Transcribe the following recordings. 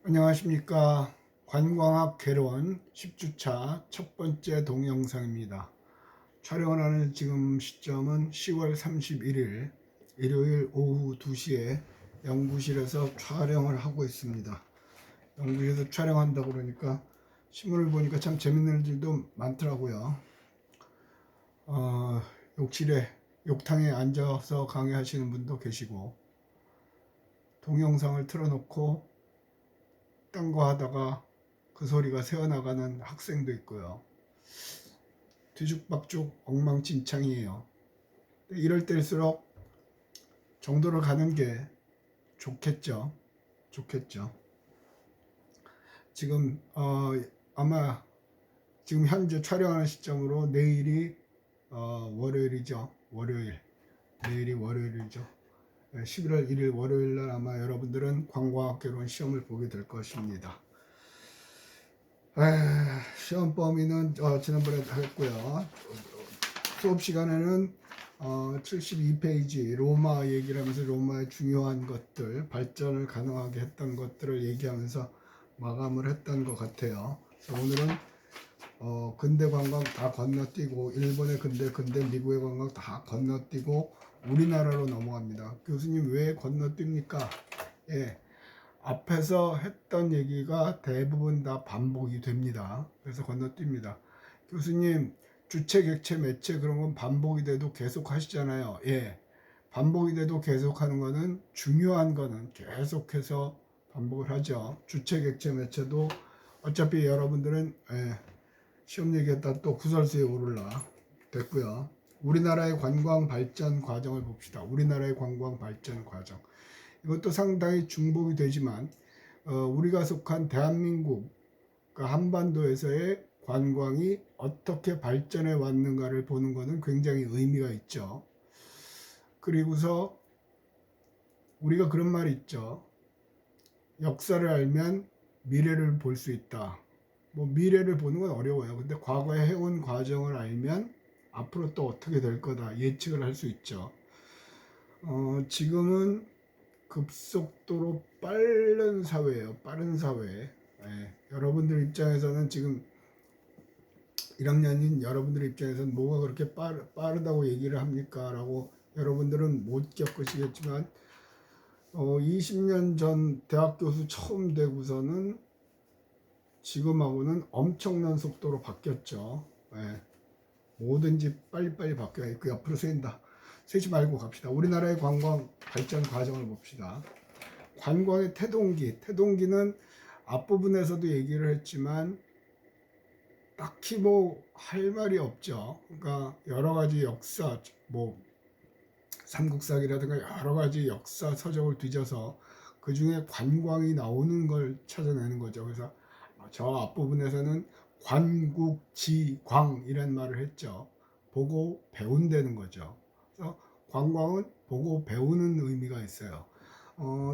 안녕하십니까. 관광학 개론 10주차 첫 번째 동영상입니다. 촬영을 하는 지금 시점은 10월 31일 일요일 오후 2시에 연구실에서 촬영을 하고 있습니다. 연구실에서 촬영한다고 그러니까 신문을 보니까 참 재밌는 일들도 많더라고요. 욕실에 욕탕에 앉아서 강의하시는 분도 계시고, 동영상을 틀어놓고 딴 거 하다가 그 소리가 새어나가는 학생도 있고요. 뒤죽박죽 엉망진창이에요. 이럴 때일수록 정도를 가는 게 좋겠죠. 좋겠죠. 지금 아마 지금 현재 촬영하는 시점으로 내일이 월요일이죠. 월요일. 내일이 월요일이죠. 11월 1일 월요일 날 아마 여러분들은 관광학개론 시험을 보게 될 것입니다. 시험 범위는 지난번에 했고요. 수업 시간에는 72페이지 로마 얘기를 하면서 로마의 중요한 것들, 발전을 가능하게 했던 것들을 얘기하면서 마감을 했던 것 같아요. 그래서 오늘은 근대 관광 다 건너뛰고 일본의 근대 미국의 관광 다 건너뛰고 우리나라로 넘어갑니다. 교수님 왜 건너뜁니까? 예, 앞에서 했던 얘기가 대부분 다 반복이 됩니다. 그래서 건너뜁니다. 교수님 주체, 객체, 매체 그런 건 반복이 돼도 계속 하시잖아요. 예, 반복이 돼도 계속 하는 거는 중요한 거는 계속해서 반복을 하죠. 주체, 객체, 매체도 어차피 여러분들은 시험 얘기했다 또 구설수에 오를라 됐고요. 우리나라의 관광 발전 과정을 봅시다. 우리나라의 관광 발전 과정. 이것도 상당히 중복이 되지만 우리가 속한 대한민국 한반도에서의 관광이 어떻게 발전해 왔는가를 보는 것은 굉장히 의미가 있죠. 그리고서 우리가 그런 말이 있죠. 역사를 알면 미래를 볼 수 있다. 뭐 미래를 보는 건 어려워요. 근데 과거에 해온 과정을 알면 앞으로 또 어떻게 될 거다 예측을 할 수 있죠. 지금은 급속도로 빠른 사회예요. 빠른 사회. 여러분들 입장에서는 지금 1학년인 여러분들 입장에서는 뭐가 그렇게 빠르다고 얘기를 합니까? 라고 여러분들은 못 겪으시겠지만 20년 전 대학 교수 처음 되고서는 지금하고는 엄청난 속도로 바뀌었죠. 뭐든지 빨리빨리 바뀌어요. 그 옆으로 새인다. 새지 말고 갑시다. 우리나라의 관광 발전 과정을 봅시다. 관광의 태동기는 앞부분에서도 얘기를 했지만 딱히 뭐 할 말이 없죠. 그러니까 여러 가지 역사, 뭐 삼국사기라든가 여러 가지 역사 서적을 뒤져서 그 중에 관광이 나오는 걸 찾아내는 거죠. 그래서 저 앞부분에서는 관국지광 이런 말을 했죠. 보고 배운다는 거죠. 그래서 관광은 보고 배우는 의미가 있어요.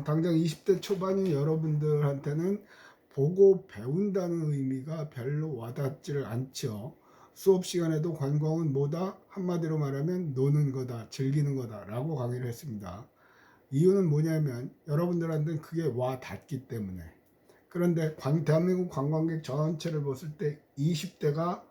당장 20대 초반인 여러분들한테는 보고 배운다는 의미가 별로 와닿지를 않죠. 수업 시간에도 관광은 뭐다? 한마디로 말하면 노는 거다, 즐기는 거다 라고 강의를 했습니다. 이유는 뭐냐면 여러분들한테는 그게 와 닿기 때문에. 그런데 대한민국 관광객 전체를 봤을 때 20대가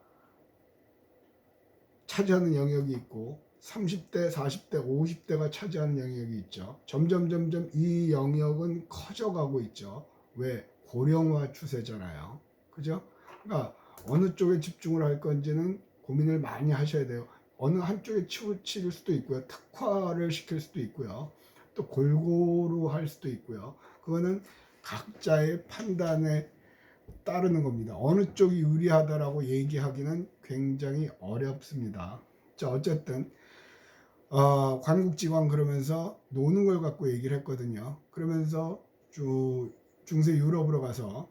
차지하는 영역이 있고 30대, 40대, 50대가 차지하는 영역이 있죠. 점점 이 영역은 커져가고 있죠. 왜? 고령화 추세잖아요. 그죠? 그러니까 어느 쪽에 집중을 할 건지는 고민을 많이 하셔야 돼요. 어느 한쪽에 치우칠 수도 있고요. 특화를 시킬 수도 있고요. 또 골고루 할 수도 있고요. 그거는 각자의 판단에 따르는 겁니다. 어느 쪽이 유리하다라고 얘기하기는 굉장히 어렵습니다. 자, 어쨌든 관국지광 그러면서 노는 걸 갖고 얘기를 했거든요. 그러면서 중세 유럽으로 가서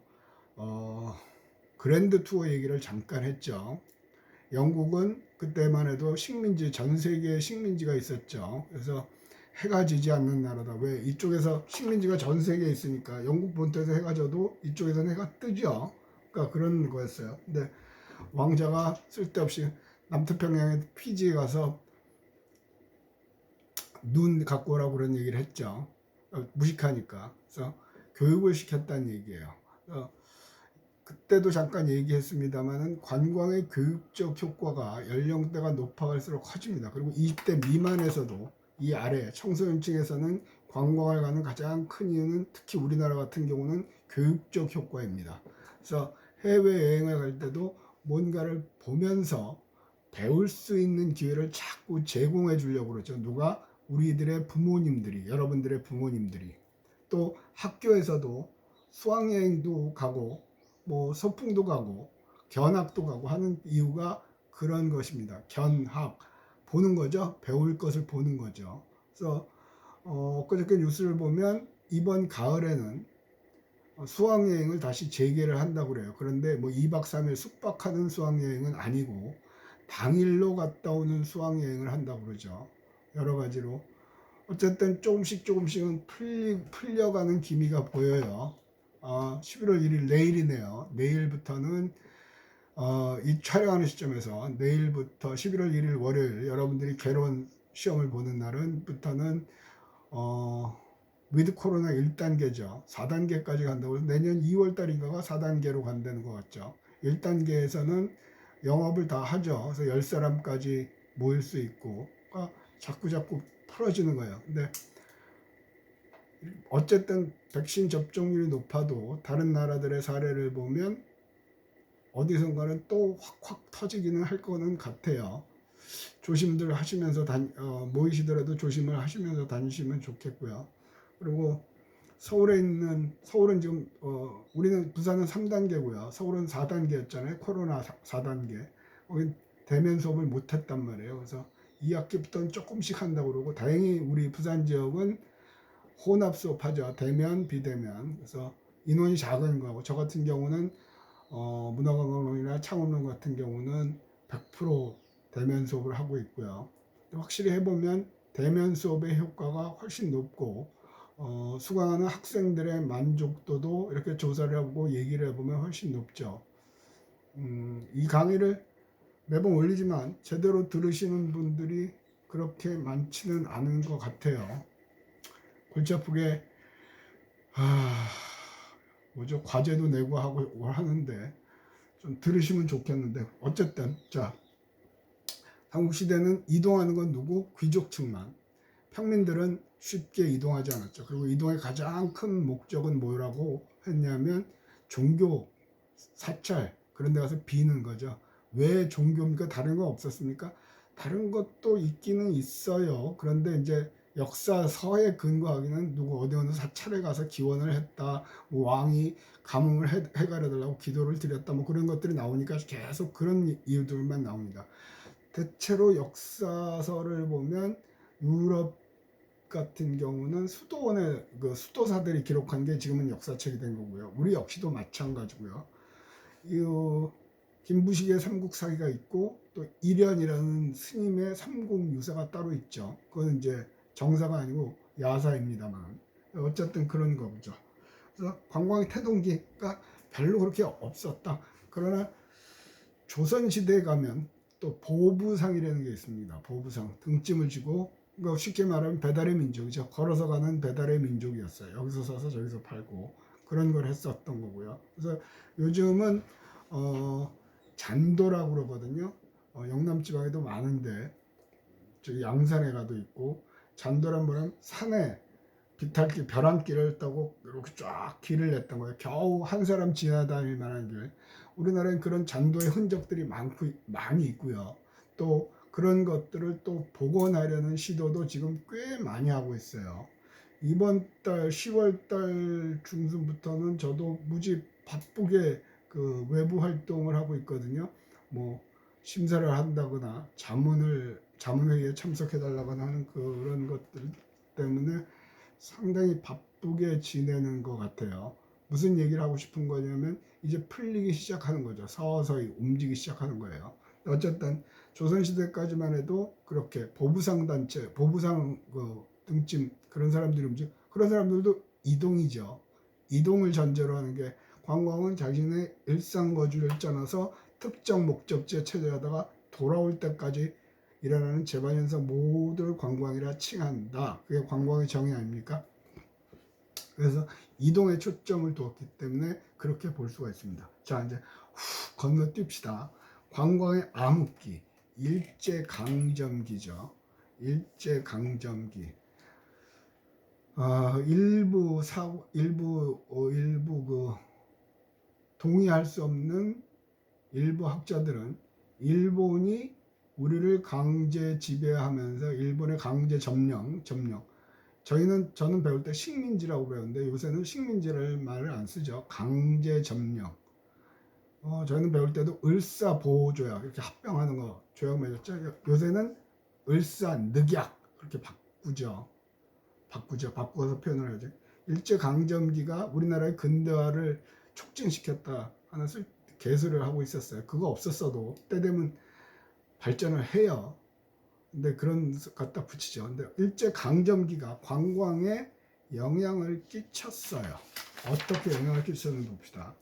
그랜드 투어 얘기를 잠깐 했죠. 영국은 그때만 해도 식민지, 전 세계에 식민지가 있었죠. 그래서 해가 지지 않는 나라다. 왜? 이쪽에서 식민지가 전 세계에 있으니까 영국 본토에서 해가 져도 이쪽에서는 해가 뜨죠. 그러니까 그런 거였어요. 근데 왕자가 쓸데없이 남태평양의 피지에 가서 눈 갖고 오라고 그런 얘기를 했죠. 무식하니까. 그래서 교육을 시켰다는 얘기예요. 그때도 잠깐 얘기했습니다만은 관광의 교육적 효과가 연령대가 높아갈수록 커집니다. 그리고 20대 미만에서도 이 아래 청소년층에서는 관광을 가는 가장 큰 이유는 특히 우리나라 같은 경우는 교육적 효과입니다. 그래서 해외여행을 갈 때도 뭔가를 보면서 배울 수 있는 기회를 자꾸 제공해 주려고 그러죠. 누가? 우리들의 부모님들이, 여러분들의 부모님들이. 또 학교에서도 수학여행도 가고 뭐 소풍도 가고 견학도 가고 하는 이유가 그런 것입니다. 견학 보는 거죠. 배울 것을 보는 거죠. 그래서 엊그저께 뉴스를 보면 이번 가을에는 수학여행을 다시 재개를 한다고 그래요. 그런데 뭐 2박 3일 숙박하는 수학여행은 아니고 당일로 갔다 오는 수학여행을 한다고 그러죠. 여러 가지로 어쨌든 조금씩은 풀려가는 기미가 보여요. 11월 1일 내일이네요. 내일부터는 이 촬영하는 시점에서 내일부터 11월 1일 월요일 여러분들이 개론 시험을 보는 날은부터는 위드 코로나 1단계죠. 4단계까지 간다고 해서 내년 2월 달인가가 4단계로 간다는 것 같죠. 1단계에서는 영업을 다 하죠. 그래서 10사람까지 모일 수 있고 그러니까 자꾸 풀어지는 거예요. 근데 어쨌든 백신 접종률이 높아도 다른 나라들의 사례를 보면 어디선가는 또 확 터지기는 할 거는 같아요. 조심들 하시면서 모이시더라도 조심을 하시면서 다니시면 좋겠고요. 그리고 서울은 지금 우리는 부산은 3단계고요. 서울은 4단계였잖아요. 코로나 4단계. 거기 대면 수업을 못 했단 말이에요. 그래서 2학기부터는 조금씩 한다고 그러고 다행히 우리 부산 지역은 혼합 수업하죠. 대면, 비대면. 그래서 인원이 작은 거고 저 같은 경우는 문화관광론이나 창업론 같은 경우는 100% 대면 수업을 하고 있고요. 확실히 해보면 대면 수업의 효과가 훨씬 높고 수강하는 학생들의 만족도도 이렇게 조사를 해보고 얘기를 해보면 훨씬 높죠. 이 강의를 매번 올리지만 제대로 들으시는 분들이 그렇게 많지는 않은 것 같아요. 골치 아프게 뭐죠? 과제도 내고 하고 하는데 좀 들으시면 좋겠는데 어쨌든 자 삼국시대는 이동하는 건 누구? 귀족층만. 평민들은 쉽게 이동하지 않았죠. 그리고 이동의 가장 큰 목적은 뭐라고 했냐면 종교, 사찰 그런 데 가서 비는 거죠. 왜 종교입니까? 다른 거 없었습니까? 다른 것도 있기는 있어요. 그런데 이제 역사서에 근거하기는 누구 어디 어느 사찰에 가서 기원을 했다. 뭐 왕이 가뭄을 해가려달라고 기도를 드렸다. 뭐 그런 것들이 나오니까 계속 그런 이유들만 나옵니다. 대체로 역사서를 보면 유럽 같은 경우는 수도원의 그 수도사들이 기록한 게 지금은 역사책이 된 거고요. 우리 역시도 마찬가지고요. 이 김부식의 삼국사기가 있고 또 일연이라는 스님의 삼국유사가 따로 있죠. 그건 이제 정사가 아니고 야사입니다만 어쨌든 그런 거죠. 그래서 관광의 태동기가 별로 그렇게 없었다. 그러나 조선시대에 가면 또 보부상이라는 게 있습니다. 보부상 등짐을 지고 쉽게 말하면 배달의 민족이죠. 걸어서 가는 배달의 민족이었어요. 여기서 사서 저기서 팔고 그런 걸 했었던 거고요. 그래서 요즘은 잔도라고 그러거든요. 영남 지방에도 많은데 저기 양산에 가도 있고 잔도란 뭐냐면 산에 비탈길 벼랑길을 따고 이렇게 쫙 길을 냈던 거예요. 겨우 한 사람 지나다닐 만한 길. 우리나라엔 그런 잔도의 흔적들이 많이 있고요. 또 그런 것들을 또 복원하려는 시도도 지금 꽤 많이 하고 있어요. 이번 달 10월 달 중순부터는 저도 무지 바쁘게 그 외부 활동을 하고 있거든요. 뭐 심사를 한다거나 자문회의에 참석해 달라거나 하는 그런 것들 때문에 상당히 바쁘게 지내는 것 같아요. 무슨 얘기를 하고 싶은 거냐면 이제 풀리기 시작하는 거죠. 서서히 움직이기 시작하는 거예요. 어쨌든 조선시대까지만 해도 그렇게 보부상 단체, 보부상 등짐 그런 사람들이 그런 사람들도 이동이죠. 이동을 전제로 하는 게 관광은 자신의 일상 거주를 짜놔서 특정 목적지에 체류하다가 돌아올 때까지 일어나는 재반현상 모두를 관광이라 칭한다. 그게 관광의 정의 아닙니까? 그래서 이동에 초점을 두었기 때문에 그렇게 볼 수가 있습니다. 자, 이제 건너뛰읍시다. 관광의 암흑기, 일제강점기죠. 일제강점기. 일부 그 동의할 수 없는 일부 학자들은 일본이 우리를 강제 지배하면서 일본의 강제 점령. 저는 배울 때 식민지라고 배웠는데 요새는 식민지를 말을 안 쓰죠. 강제 점령. 저희는 배울 때도 을사보호조약 이렇게 합병하는 거 조약 맺었죠. 요새는 을사늑약 그렇게 바꾸어서 표현을 하죠. 일제강점기가 우리나라의 근대화를 촉진시켰다 하는 개수를 하고 있었어요. 그거 없었어도 때 되면 발전을 해요. 근데 그런 갖다 붙이죠. 근데 일제강점기가 관광에 영향을 끼쳤어요. 어떻게 영향을 끼쳤는지 봅시다.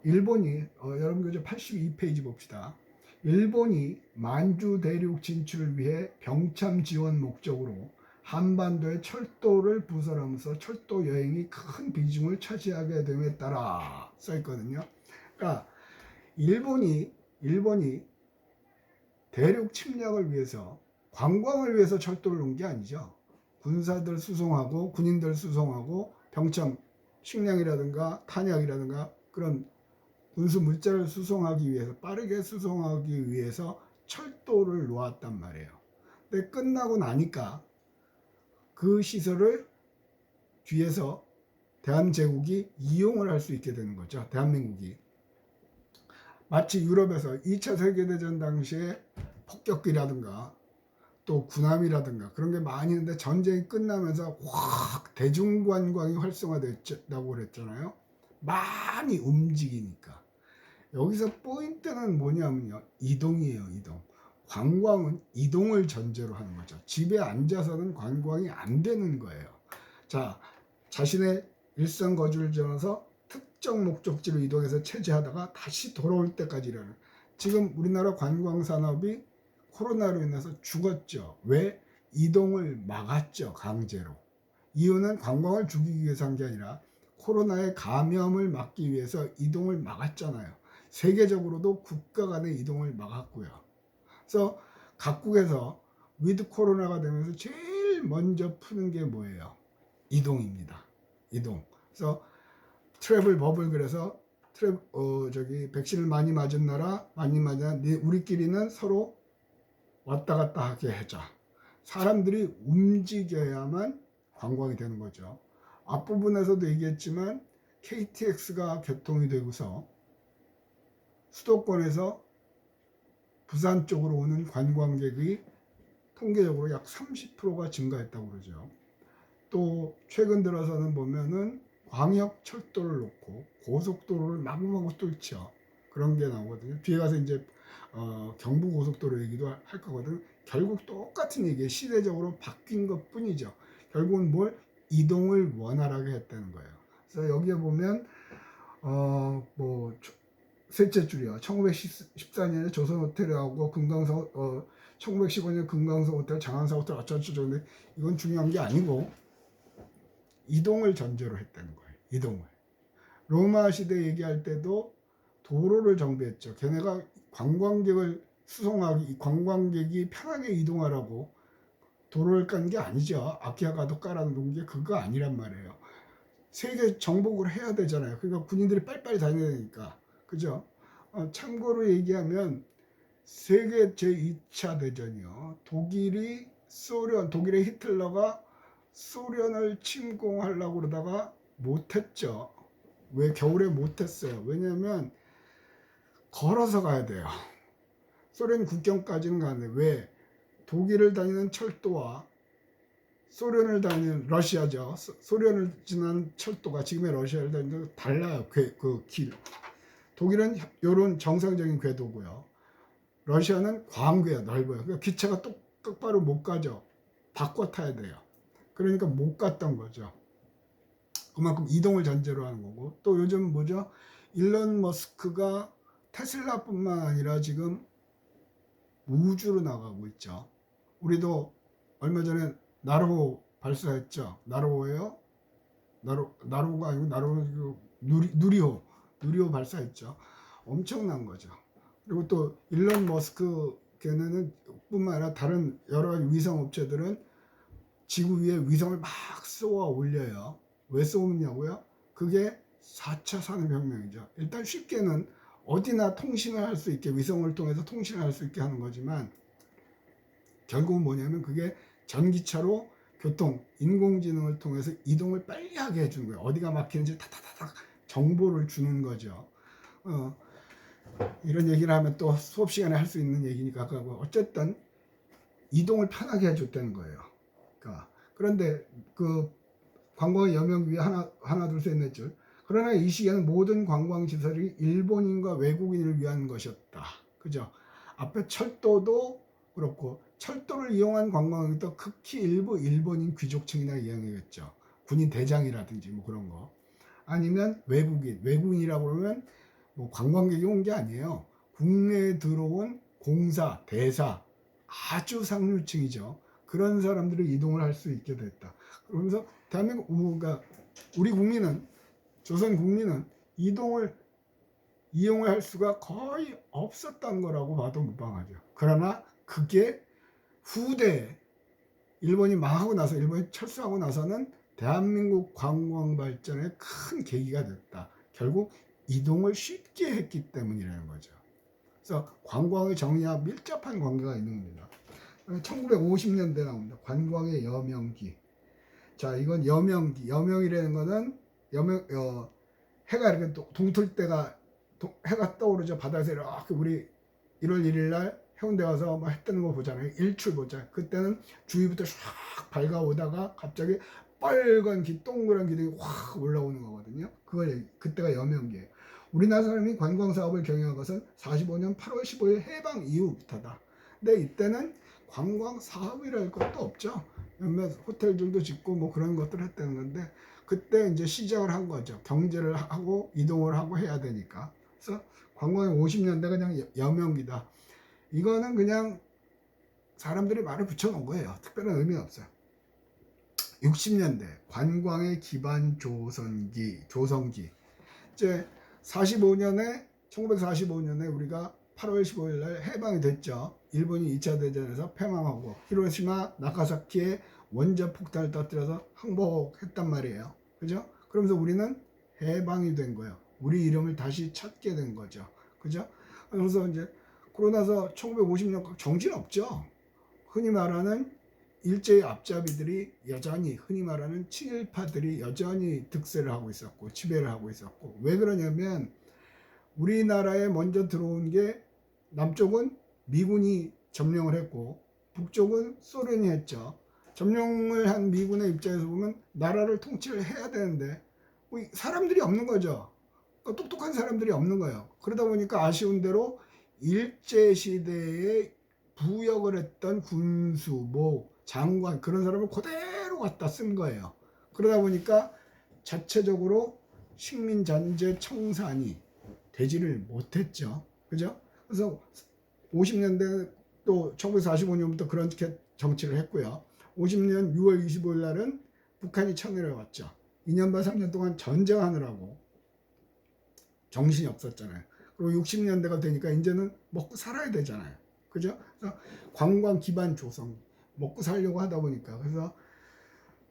일본이 여러분 교재 82페이지 봅시다. 일본이 만주 대륙 진출을 위해 병참 지원 목적으로 한반도의 철도를 부설하면서 철도 여행이 큰 비중을 차지하게 됨에 따라 써 있거든요. 그러니까 일본이 대륙 침략을 위해서 관광을 위해서 철도를 놓은 게 아니죠. 군사들 수송하고 군인들 수송하고 병참 식량이라든가 탄약이라든가 그런 군수 물자를 수송하기 위해서 빠르게 수송하기 위해서 철도를 놓았단 말이에요. 근데 끝나고 나니까 그 시설을 뒤에서 대한제국이 이용을 할 수 있게 되는 거죠. 대한민국이. 마치 유럽에서 2차 세계대전 당시에 폭격기라든가 또 군함이라든가 그런 게 많이 있는데 전쟁이 끝나면서 확 대중관광이 활성화됐다고 그랬잖아요. 많이 움직이니까. 여기서 포인트는 뭐냐면요. 이동이에요. 이동. 관광은 이동을 전제로 하는 거죠. 집에 앉아서는 관광이 안 되는 거예요. 자, 자신의 일상 거주를 지어서 특정 목적지로 이동해서 체제하다가 다시 돌아올 때까지라는. 지금 우리나라 관광 산업이 코로나로 인해서 죽었죠. 왜? 이동을 막았죠. 강제로. 이유는 관광을 죽이기 위해서 한 게 아니라 코로나의 감염을 막기 위해서 이동을 막았잖아요. 세계적으로도 국가 간의 이동을 막았고요. 그래서 각국에서 위드 코로나가 되면서 제일 먼저 푸는 게 뭐예요? 이동입니다. 이동. 그래서 트래블 버블. 그래서 백신을 많이 맞은 나라, 우리끼리는 서로 왔다 갔다 하게 하자. 사람들이 움직여야만 관광이 되는 거죠. 앞부분에서도 얘기했지만 KTX가 개통이 되고서 수도권에서 부산 쪽으로 오는 관광객이 통계적으로 약 30%가 증가했다고 그러죠. 또 최근 들어서는 보면은 광역 철도를 놓고 고속도로를 마구마구 뚫죠. 그런 게 나오거든요. 뒤에 가서 이제 경부고속도로 얘기도 할 거거든. 결국 똑같은 얘기에 시대적으로 바뀐 것 뿐이죠. 결국은 뭘? 이동을 원활하게 했다는 거예요. 그래서 여기에 보면 셋째 줄이요. 1914년에 조선호텔하고 금강서 1915년 금강서 호텔, 장안사 호텔 어쩌고저쩌고. 근데 이건 중요한 게 아니고 이동을 전제로 했다는 거예요. 이동을. 로마 시대 얘기할 때도 도로를 정비했죠. 걔네가 관광객을 수송하기, 관광객이 편하게 이동하라고 도로를 깐 게 아니죠. 아키아가도 깔아놓은 게 그거 아니란 말이에요. 세계 정복을 해야 되잖아요. 그러니까 군인들이 빨리빨리 다녀야 되니까. 그죠? 참고로 얘기하면 세계 제2차 대전이요. 독일의 히틀러가 소련을 침공하려고 그러다가 못했죠. 왜 겨울에 못했어요? 왜냐하면 걸어서 가야 돼요. 소련 국경까지는 가는데 왜? 독일을 다니는 철도와 소련을 다니는 러시아죠. 소련을 지난 철도가 지금의 러시아를 다니는 달라요. 그 길. 독일은 이런 정상적인 궤도고요. 러시아는 광궤야, 넓어요. 그러니까 기차가 똑바로 못 가죠. 바꿔 타야 돼요. 그러니까 못 갔던 거죠. 그만큼 이동을 전제로 하는 거고. 또 요즘 뭐죠? 일론 머스크가 테슬라뿐만 아니라 지금 우주로 나가고 있죠. 우리도 얼마 전에 나로호 발사했죠. 나로호예요. 나로가 아니고 누리호 발사했죠. 엄청난 거죠. 그리고 또 일론 머스크 걔네는 뿐만 아니라 다른 여러 가지 위성 업체들은 지구 위에 위성을 막 쏘아 올려요. 왜 쏘느냐고요? 그게 4차 산업혁명이죠. 일단 쉽게는 어디나 통신을 할 수 있게, 위성을 통해서 통신을 할 수 있게 하는 거지만 결국은 뭐냐면 그게 전기차로 인공지능을 통해서 이동을 빨리 하게 해주는 거예요. 어디가 막히는지 타타타닥 정보를 주는 거죠. 이런 얘기를 하면 또 수업 시간에 할 수 있는 얘기니까 어쨌든 이동을 편하게 해줬다는 거예요. 그런데 그 관광의 여명 위에 하나 둘 셋 넷 줄. 그러나 이 시기에는 모든 관광 시설이 일본인과 외국인을 위한 것이었다. 그죠? 앞에 철도도 그렇고 철도를 이용한 관광객도 극히 일부 일본인 귀족층이나 이용했겠죠. 군인 대장이라든지 뭐 그런 거. 아니면 외국인이라고 그러면 뭐 관광객이 온 게 아니에요. 국내에 들어온 공사, 대사, 아주 상류층이죠. 그런 사람들이 이동을 할 수 있게 됐다. 그러면서 대한민국, 그러니까 우리 국민은, 조선 국민은 이용을 할 수가 거의 없었던 거라고 봐도 무방하죠. 그러나 그게 후대 일본이 망하고 나서, 일본이 철수하고 나서는 대한민국 관광 발전에 큰 계기가 됐다. 결국 이동을 쉽게 했기 때문이라는 거죠. 그래서 관광의 정의와 밀접한 관계가 있는 겁니다. 1950년대 나옵니다. 관광의 여명기. 자, 이건 여명기. 여명이라는 거는 해가 이렇게 동틀 때가 해가 떠오르죠. 바다에서 이렇게 우리 1월 1일 날 해운대 가서 뭐 해 뜨는 거 보잖아요. 일출 보잖아요. 그때는 주위부터 쫙 밝아오다가 갑자기 빨간 동그란 기둥이 확 올라오는 거거든요. 그때가 여명기예요. 우리나라 사람이 관광 사업을 경영한 것은 45년 8월 15일 해방 이후부터다. 근데 이때는 관광 사업이랄 것도 없죠. 몇몇 호텔들도 짓고 뭐 그런 것들을 했다는 건데 그때 이제 시작을 한 거죠. 경제를 하고 이동을 하고 해야 되니까. 그래서 관광의 50년대가 그냥 여명기다. 이거는 그냥 사람들이 말을 붙여놓은 거예요. 특별한 의미는 없어요. 60년대 관광의 기반 조성기. 이제 1945년에 우리가 8월 15일 날 해방이 됐죠. 일본이 2차 대전에서 패망하고 히로시마, 나가사키에 원자 폭탄을 터뜨려서 항복했단 말이에요. 그죠? 그러면서 우리는 해방이 된 거예요. 우리 이름을 다시 찾게 된 거죠. 그죠? 그래서 이제 그러고 나서 1950년 정신 없죠. 흔히 말하는 일제의 앞잡이들이 여전히, 흔히 말하는 친일파들이 여전히 득세를 하고 있었고 지배를 하고 있었고, 왜 그러냐면 우리나라에 먼저 들어온 게 남쪽은 미군이 점령을 했고 북쪽은 소련이 했죠. 점령을 한 미군의 입장에서 보면 나라를 통치를 해야 되는데 뭐 사람들이 없는 거죠. 똑똑한 사람들이 없는 거예요. 그러다 보니까 아쉬운 대로 일제시대에 부역을 했던 군수, 장관, 그런 사람을 그대로 갖다 쓴 거예요. 그러다 보니까 자체적으로 식민잔재 청산이 되지를 못했죠. 그죠? 그래서 50년대 또 1945년부터 그렇게 정치를 했고요. 50년 6월 25일 날은 북한이 청해를 왔죠. 2년 반 3년 동안 전쟁하느라고 정신이 없었잖아요. 그리고 60년대가 되니까 이제는 먹고 살아야 되잖아요. 그죠? 그래서 관광 기반 조성, 먹고 살려고 하다 보니까, 그래서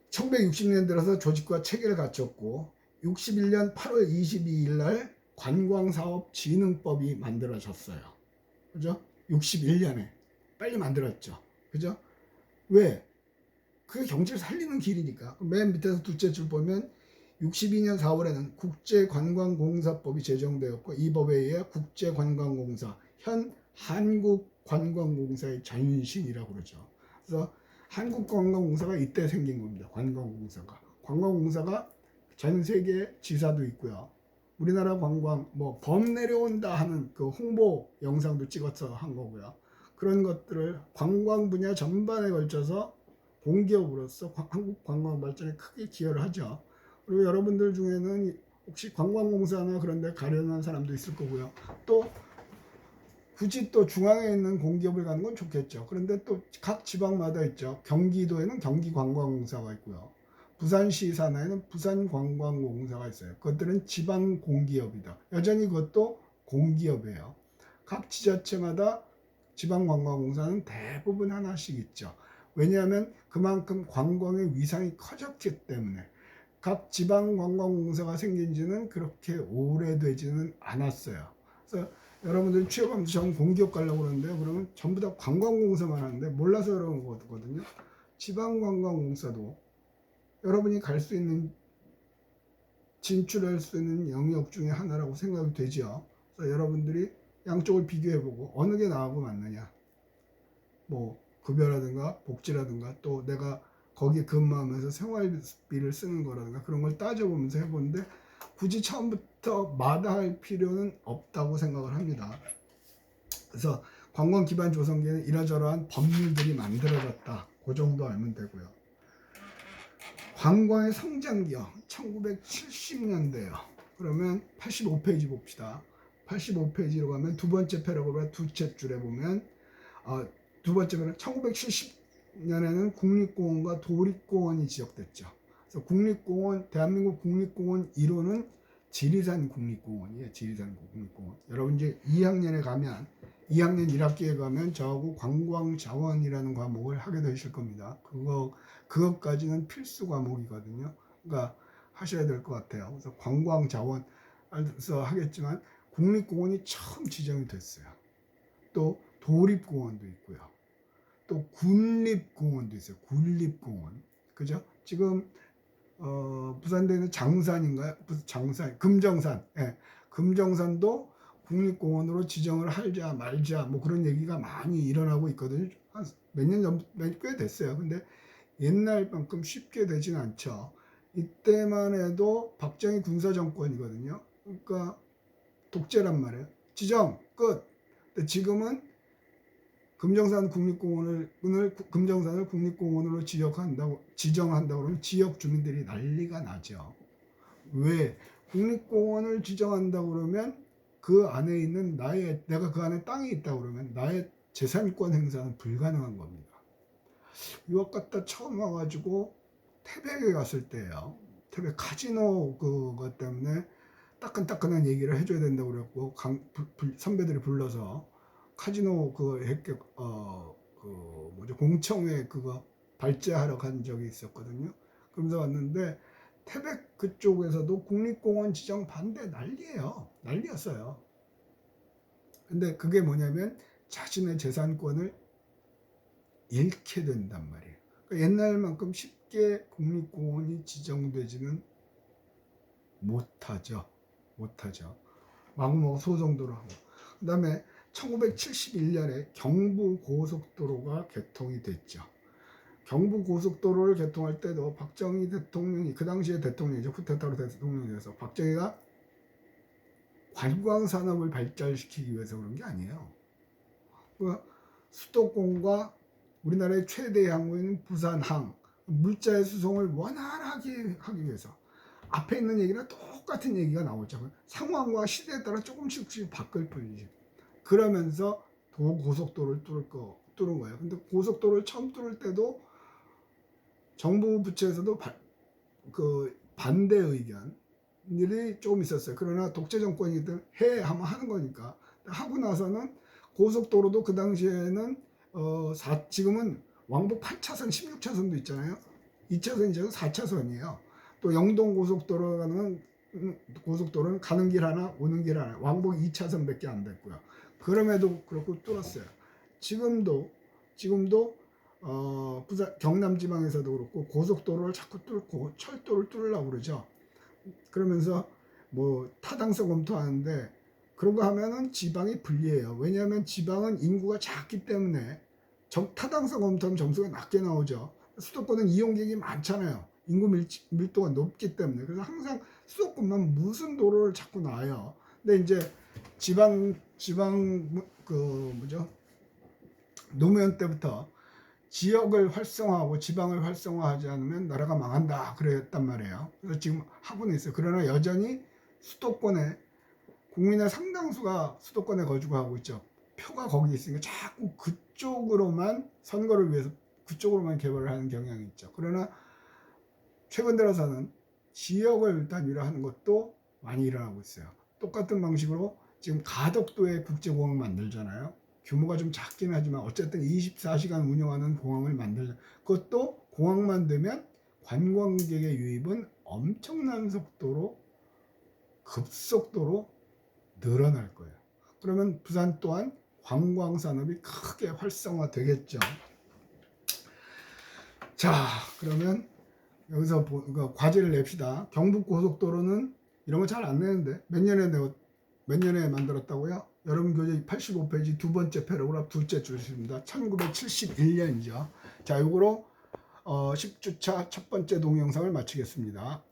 1960년 들어서 조직과 체계를 갖췄고 61년 8월 22일 날 관광사업진흥법이 만들어졌어요. 그죠? 61년에 빨리 만들었죠. 그죠? 왜? 그게 경제를 살리는 길이니까. 맨 밑에서 둘째 줄 보면 62년 4월에는 국제관광공사법이 제정되었고 이 법에 의해 국제관광공사, 현 한국관광공사의 전신이라고 그러죠. 그래서 한국관광공사가 이때 생긴 겁니다. 관광공사가 전 세계 지사도 있고요. 우리나라 관광 범 내려온다 하는 그 홍보 영상도 찍어서 한 거고요. 그런 것들을 관광 분야 전반에 걸쳐서 공기업으로서 한국 관광 발전에 크게 기여를 하죠. 그리고 여러분들 중에는 혹시 관광공사나 그런 데 가려는 사람도 있을 거고요. 또 굳이 또 중앙에 있는 공기업을 가는 건 좋겠죠. 그런데 또 각 지방마다 있죠. 경기도에는 경기관광공사가 있고요. 부산시 산하에는 부산관광공사가 있어요. 그것들은 지방공기업이다. 여전히 그것도 공기업이에요. 각 지자체마다 지방관광공사는 대부분 하나씩 있죠. 왜냐하면 그만큼 관광의 위상이 커졌기 때문에. 각 지방관광공사가 생긴 지는 그렇게 오래되지는 않았어요. 그래서 여러분들 취업하면서 전 공기업 가려고 그러는데요. 그러면 전부 다 관광공사만 하는데 몰라서 그런 거거든요. 지방관광공사도 여러분이 갈 수 있는, 진출할 수 있는 영역 중에 하나라고 생각이 되죠. 그래서 여러분들이 양쪽을 비교해보고 어느 게 나하고 맞느냐, 뭐 급여라든가 복지라든가 또 내가 거기 근무하면서 생활비를 쓰는 거라든가 그런 걸 따져보면서 해보는데 굳이 처음부터 마다할 필요는 없다고 생각을 합니다. 그래서 관광 기반 조성계는 이러저러한 법률들이 만들어졌다. 그 정도 알면 되고요. 관광의 성장기요. 1970년대요. 그러면 85페이지 봅시다. 85페이지로 가면 두 번째 패러그래프 두째 줄에 보면 두 번째 패러그래프 1970년에는 국립공원과 도립공원이 지적됐죠. 그래서 국립공원, 대한민국 국립공원 1호는 지리산 국립공원이에요. 지리산 국립공원. 여러분 이제 2학년 1학기에 가면 저하고 관광자원이라는 과목을 하게 되실 겁니다. 그것까지는 필수 과목이거든요. 그러니까 하셔야 될 것 같아요. 그래서 관광자원에서 하겠지만 국립공원이 처음 지정이 됐어요. 또 도립공원도 있고요. 또 군립공원도 있어요. 군립공원. 그죠? 지금 부산대에 있는 장산인가요? 장산, 금정산. 예. 금정산도 국립공원으로 지정을 하자 말자 뭐 그런 얘기가 많이 일어나고 있거든요. 한 몇 년 전, 꽤 됐어요. 근데 옛날만큼 쉽게 되진 않죠. 이때만 해도 박정희 군사정권이거든요. 그러니까 독재란 말이에요. 지정 끝. 근데 지금은 금정산을 국립공원으로 지정한다고 그러면 지역 주민들이 난리가 나죠. 왜? 국립공원을 지정한다고 그러면 그 안에 있는 내가 그 안에 땅이 있다고 그러면 나의 재산권 행사는 불가능한 겁니다. 유학 갔다 처음 와가지고 태백에 갔을 때예요. 태백 카지노 그것 때문에 따끈따끈한 얘기를 해줘야 된다고 그랬고 선배들이 불러서 카지노 공청회 그거 발제하러 간 적이 있었거든요. 그러면서 왔는데 태백 그쪽에서도 국립공원 지정 반대 난리였어요. 근데 그게 뭐냐면 자신의 재산권을 잃게 된단 말이에요. 그러니까 옛날만큼 쉽게 국립공원이 지정되지는 못하죠. 마구마구 소송도로 하고. 그 다음에 1971년에 경부고속도로가 개통이 됐죠. 경부고속도로를 개통할 때도 박정희 대통령이, 그 당시에 대통령이죠. 쿠데타로 대통령이 돼서 박정희가 관광산업을 발전시키기 위해서 그런 게 아니에요. 수도권과 우리나라의 최대 항구인 부산항, 물자의 수송을 원활하게 하기 위해서 앞에 있는 얘기랑 똑같은 얘기가 나오죠. 상황과 시대에 따라 조금씩 바뀔 뿐이지. 그러면서 고속도로를 뚫은 거예요. 근데 고속도로를 처음 뚫을 때도 정부 부처에서도 반대 의견들이 조금 있었어요. 그러나 독재 정권이든 하면 하는 거니까. 하고 나서는 고속도로도 그 당시에는 지금은 왕복 8차선, 16차선도 있잖아요. 2차선이죠. 4차선이에요. 또 영동 고속도로는 가는 길 하나, 오는 길 하나, 왕복 2차선밖에 안 됐고요. 그럼에도 그렇고 뚫었어요. 지금도 부산 경남 지방에서도 그렇고 고속도로를 자꾸 뚫고 철도를 뚫으려고 그러죠. 그러면서 뭐 타당성 검토하는데 그런 거 하면은 지방이 불리해요. 왜냐하면 지방은 인구가 작기 때문에 타당성 검토하면 점수가 낮게 나오죠. 수도권은 이용객이 많잖아요. 인구 밀도가 높기 때문에. 그래서 항상 수도권만 무슨 도로를 자꾸 놔요. 근데 이제 지방 노무현 때부터 지역을 활성화하고 지방을 활성화하지 않으면 나라가 망한다 그랬단 말이에요. 그래서 지금 하고는 있어요. 그러나 여전히 수도권에 국민의 상당수가 수도권에 거주하고 있죠. 표가 거기 있으니까 자꾸 그쪽으로만 선거를 위해서 그쪽으로만 개발을 하는 경향이 있죠. 그러나 최근 들어서는 지역을 단위로 하는 것도 많이 일어나고 있어요. 똑같은 방식으로 지금 가덕도에 국제공항 만들잖아요. 규모가 좀 작긴 하지만 어쨌든 24시간 운영하는 공항을 만들자. 그것도 공항만 되면 관광객의 유입은 엄청난 속도로 급속도로 늘어날 거예요. 그러면 부산 또한 관광 산업이 크게 활성화되겠죠. 자, 그러면 여기서 과제를 냅시다. 경북고속도로는 이런 거 잘 안 내는데 몇 년에 만들었다고요? 여러분 교재 85페이지 두 번째 패러그래프 둘째 줄입니다. 1971년이죠. 자, 요거로 10주차 첫 번째 동영상을 마치겠습니다.